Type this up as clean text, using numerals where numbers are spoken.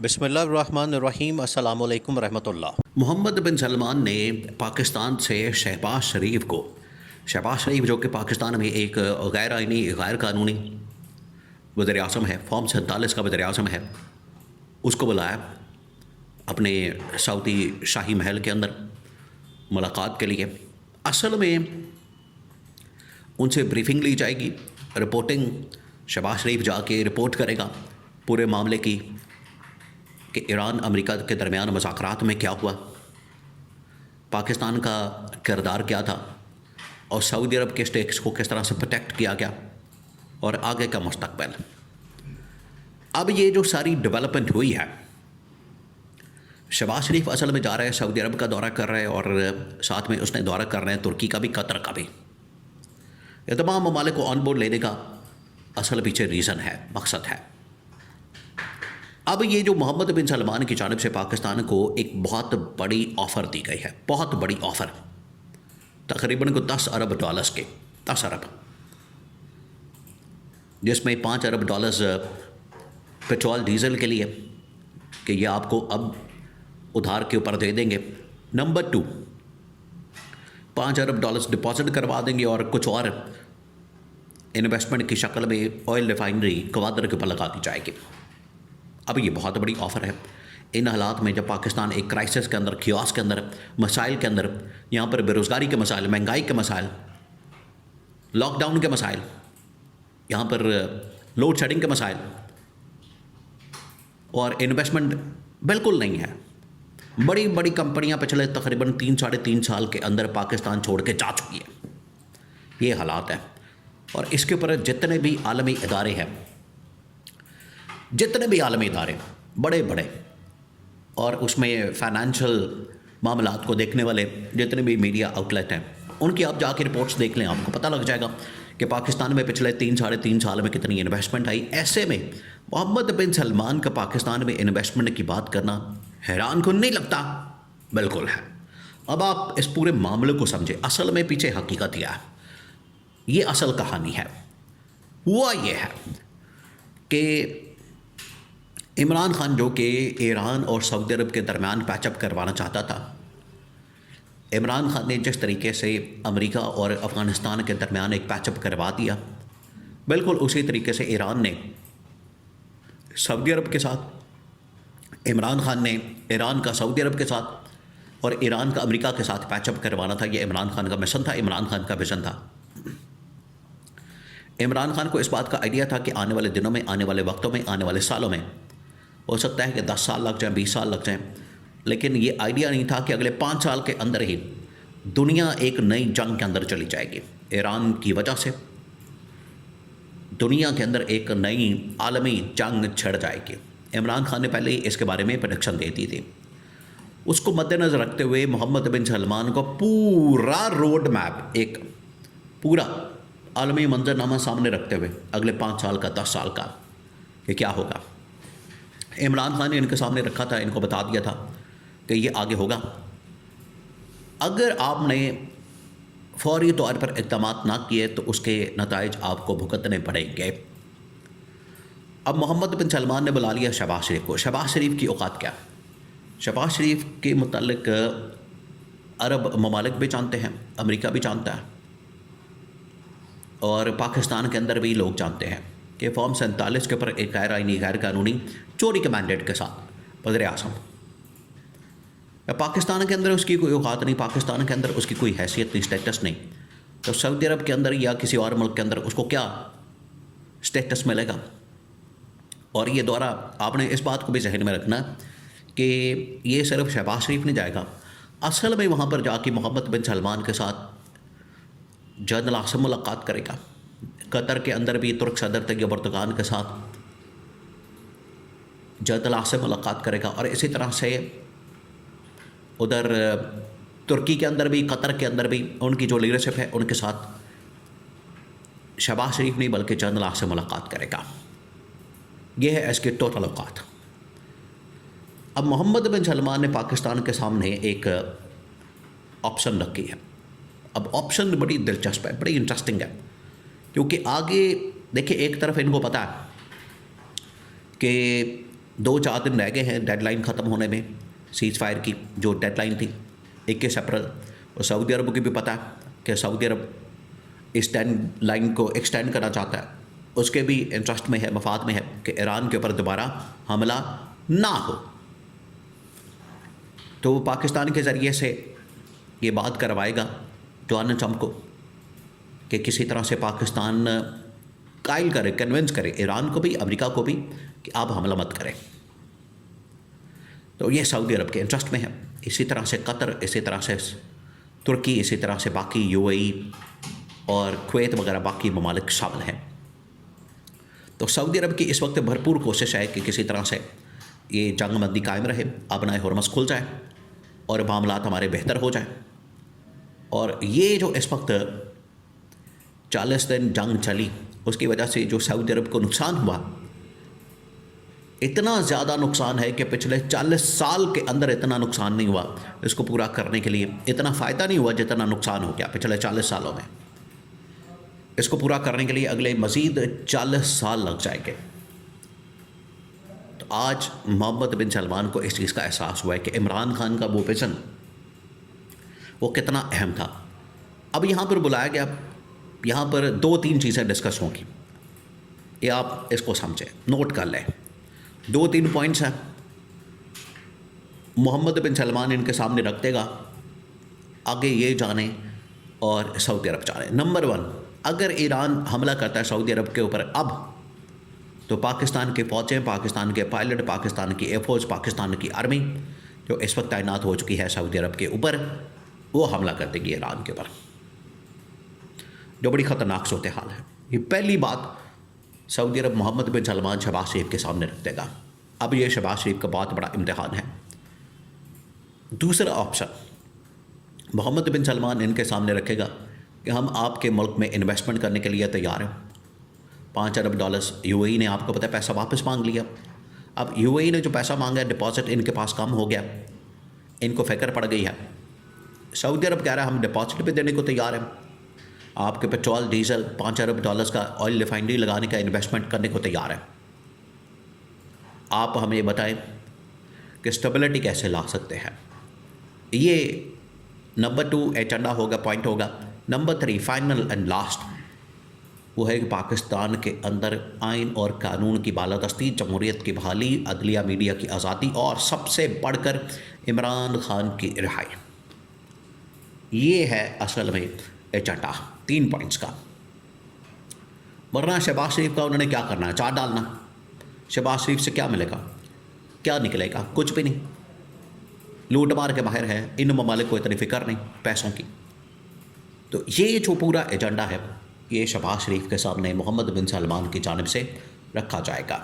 बिस्मिल्लाहिर्रहमानिर्रहीम अस्सलामु अलैकुम रहमतुल्लाह। मोहम्मद बिन सलमान ने पाकिस्तान से शहबाज शरीफ को, शहबाज शरीफ जो कि पाकिस्तान में एक गैर आइनी गैर कानूनी वज़ीर आज़म है, फॉर्म 47 का वज़ीर आज़म है, उसको बुलाया अपने सऊदी शाही महल के अंदर मुलाकात के लिए। असल में उनसे ब्रीफिंग ली जाएगी, रिपोर्टिंग शहबाज शरीफ जाके रिपोर्ट करेगा पूरे मामले की कि ईरान अमेरिका के दरमियान मुज़ाकरात में क्या हुआ, पाकिस्तान का किरदार क्या था और सऊदी अरब के स्टेक्स को किस तरह से प्रोटेक्ट किया गया और आगे का मुस्तकबिल। अब ये जो सारी डेवलपमेंट हुई है, शहबाज शरीफ असल में जा रहे हैं, सऊदी अरब का दौरा कर रहे हैं और साथ में उसने दौरा कर रहे हैं तुर्की का भी, कतर का भी। ये तमाम ममालिक को ऑन बोर्ड लेने का असल पीछे रीज़न है, मकसद है। अब ये जो मोहम्मद बिन सलमान की जानिब से पाकिस्तान को एक बहुत बड़ी ऑफ़र दी गई है, बहुत बड़ी ऑफ़र, तकरीबन को 10 अरब डॉलर्स के, 10 अरब, जिसमें 5 अरब डॉलर्स पेट्रोल डीज़ल के लिए कि ये आपको अब उधार के ऊपर दे देंगे। नंबर 2, 5 अरब डॉलर्स डिपॉजिट करवा देंगे और कुछ और इन्वेस्टमेंट की शक्ल में ऑयल रिफाइनरी गवादर के ऊपर लगा दी जाएगी। अब ये बहुत बड़ी ऑफ़र है इन हालात में, जब पाकिस्तान एक क्राइसिस के अंदर, खियास के अंदर, मसाइल के अंदर, यहाँ पर बेरोज़गारी के मसाइल, महंगाई के मसाइल, लॉकडाउन के मसाइल, यहाँ पर लोड शेडिंग के मसाइल और इन्वेस्टमेंट बिल्कुल नहीं है। बड़ी बड़ी कंपनियाँ पिछले तकरीबन 3 साढ़े 3 साल के अंदर पाकिस्तान छोड़ के जा चुकी है। ये हालात है और इसके ऊपर जितने भी आलमी इदारे हैं, जितने भी आलमी इदारे बड़े बड़े और उसमें फ़ाइनेंशियल मामलात को देखने वाले जितने भी मीडिया आउटलेट हैं, उनकी आप जाके रिपोर्ट्स देख लें, आपको पता लग जाएगा कि पाकिस्तान में पिछले 3 साढ़े 3 साल में कितनी इन्वेस्टमेंट आई। ऐसे में मोहम्मद बिन सलमान का पाकिस्तान में इन्वेस्टमेंट की बात करना हैरान कौन नहीं लगता? बिल्कुल है। अब आप इस पूरे मामले को समझे, असल में पीछे हकीकत यह है, ये असल कहानी है। हुआ ये है कि इमरान खान जो कि ईरान और सऊदी अरब के दरमियान पैचअप करवाना चाहता था, इमरान खान ने जिस तरीके से अमेरिका और अफ़गानिस्तान के दरमियान एक पैचअप करवा दिया, बिल्कुल उसी तरीके से ईरान ने सऊदी अरब के साथ, इमरान खान ने ईरान का सऊदी अरब के साथ और ईरान का अमेरिका के साथ पैचअप करवाना था। ये इमरान खान का मिशन था, इमरान खान का विज़न था। इमरान खान को इस बात का आइडिया था कि आने वाले दिनों में, आने वाले वक्तों में, आने वाले सालों में हो सकता है कि 10 साल लग जाएं, 20 साल लग जाएं, लेकिन ये आइडिया नहीं था कि अगले 5 साल के अंदर ही दुनिया एक नई जंग के अंदर चली जाएगी। ईरान की वजह से दुनिया के अंदर एक नई आलमी जंग छिड़ जाएगी। इमरान खान ने पहले ही इसके बारे में प्रेडिक्शन दे दी थी। उसको मद्देनज़र रखते हुए मोहम्मद बिन सलमान को पूरा रोड मैप, एक पूरा आलमी मंजरनामा सामने रखते हुए अगले 5 साल का, 10 साल का कि क्या होगा, इमरान खान ने इनके सामने रखा था, इनको बता दिया था कि ये आगे होगा। अगर आपने फौरी तौर पर इक़दामात ना किए तो उसके नताइज आपको भुगतने पड़ेंगे। अब मोहम्मद बिन सलमान ने बुला लिया शहबाज शरीफ को। शहबाज शरीफ की औकात क्या? शहबाज शरीफ के मुतालिक अरब ममालिक भी जानते हैं, अमेरिका भी जानता है और पाकिस्तान के अंदर भी लोग जानते हैं कि फॉर्म 47 के ऊपर एक गैर आइनी, गैर कानूनी, चोरी के मैंडेट के साथ वज़ीर आज़म, पाकिस्तान के अंदर उसकी कोई औकात नहीं, पाकिस्तान के अंदर उसकी कोई हैसियत नहीं, स्टेटस नहीं, तो सऊदी अरब के अंदर या किसी और मुल्क के अंदर उसको क्या स्टेटस मिलेगा? और ये दौरा आपने इस बात को भी जहन में रखना कि ये सिर्फ शहबाज शरीफ नहीं जाएगा, असल में वहाँ पर जाके मोहम्मद बिन सलमान के साथ जनरल आसिम मुलाकात करेगा। कतर के अंदर भी तुर्क सदर तैयब एर्दोगान के साथ जनरल आसिम मुलाकात करेगा और इसी तरह से उधर तुर्की के अंदर भी, कतर के अंदर भी उनकी जो लीडरशिप है उनके साथ शहबाज शरीफ नहीं बल्कि जनरल आसिम मुलाकात करेगा। ये है इसकी टोटल औकात। अब मोहम्मद बिन सलमान ने पाकिस्तान के सामने एक ऑप्शन रखी है। अब ऑप्शन बड़ी दिलचस्प है, बड़ी इंटरेस्टिंग है, क्योंकि आगे देखिए, एक तरफ इनको पता है कि 2-4 दिन रह गए हैं डेडलाइन ख़त्म होने में सीज़ फायर की, जो डेडलाइन थी 21 अप्रैल। और सऊदी अरब को भी पता है कि सऊदी अरब इस डेडलाइन को एक्सटेंड करना चाहता है, उसके भी इंटरेस्ट में है, मफाद में है कि ईरान के ऊपर दोबारा हमला ना हो। तो वो पाकिस्तान के ज़रिए से ये बात करवाएगा डोनाल्ड ट्रंप को कि किसी तरह से पाकिस्तान कायल करे, कन्विंस करे ईरान को भी, अमेरिका को भी कि आप हमला मत करें। तो ये सऊदी अरब के इंटरेस्ट में है। इसी तरह से कतर, इसी तरह से तुर्की, इसी तरह से बाकी यूएई और कुवैत वगैरह बाकी ममालिक शामिल हैं। तो सऊदी अरब की इस वक्त भरपूर कोशिश है कि किसी तरह से ये जंगबंदी कायम रहे, अपना हुरमस खुल जाए और मामलात हमारे बेहतर हो जाए। और ये जो इस वक्त 40 दिन जंग चली, उसकी वजह से जो सऊदी अरब को नुकसान हुआ, इतना ज़्यादा नुकसान है कि पिछले 40 साल के अंदर इतना नुकसान नहीं हुआ। इसको पूरा करने के लिए इतना फ़ायदा नहीं हुआ जितना नुकसान हो गया पिछले 40 सालों में। इसको पूरा करने के लिए अगले मज़ीद 40 साल लग जाएंगे। तो आज मोहम्मद बिन सलमान को इस चीज़ का एहसास हुआ है कि इमरान खान का वो विज़न वो कितना अहम था। अब यहाँ पर बुलाया गया, यहाँ पर 2-3 चीज़ें डिस्कस होंगी, ये आप इसको समझें, नोट कर लें। 2-3 पॉइंट्स हैं, मोहम्मद बिन सलमान इनके सामने रख देगा, आगे ये जाने और सऊदी अरब जाने। नंबर 1, अगर ईरान हमला करता है सऊदी अरब के ऊपर अब, तो पाकिस्तान के फ़ौजें, पाकिस्तान के पायलट, पाकिस्तान की एयरफोर्स, पाकिस्तान की आर्मी जो इस वक्त तैनात हो चुकी है सऊदी अरब के ऊपर, वो हमला कर देगी ईरान के ऊपर, जो बड़ी ख़तरनाक सूरत हाल है। ये पहली बात सऊदी अरब मोहम्मद बिन सलमान शहबाज शरीफ के सामने रख देगा। अब ये शहबाज शरीफ का बहुत बड़ा इम्तिहान है। दूसरा ऑप्शन मोहम्मद बिन सलमान इनके सामने रखेगा कि हम आपके मुल्क में इन्वेस्टमेंट करने के लिए तैयार हैं। $5 अरब यूएई ने, आपको पता है, पैसा वापस मांग लिया। अब यूएई ने जो पैसा मांगा है, डिपॉजिट इनके पास कम हो गया, इनको फ़िक्र पड़ गई है। सऊदी अरब कह रहा है हम डिपॉजिट भी देने को तैयार हैं, आपके पेट्रोल डीजल $5 अरब का ऑयल रिफाइनरी लगाने का इन्वेस्टमेंट करने को तैयार है। आप हमें ये बताएं कि स्टेबिलिटी कैसे ला सकते हैं। ये नंबर 2 एजेंडा होगा, पॉइंट होगा। नंबर 3 फाइनल एंड लास्ट, वो है कि पाकिस्तान के अंदर आइन और कानून की बालादस्ती, जमहूरियत की बहाली, अदलिया मीडिया की आज़ादी और सबसे बढ़कर इमरान खान की रिहाई। ये है असल में एजेंडा 3 पॉइंट्स का। वरना शहबाज शरीफ का उन्होंने क्या करना है, चाट डालना। शहबाज शरीफ से क्या मिलेगा, क्या निकलेगा, कुछ भी नहीं। लूट मार के बाहर है, इन ममालिक को इतनी फ़िक्र नहीं पैसों की। तो ये जो पूरा एजेंडा है, ये शहबाज शरीफ के सामने मोहम्मद बिन सलमान की जानिब से रखा जाएगा।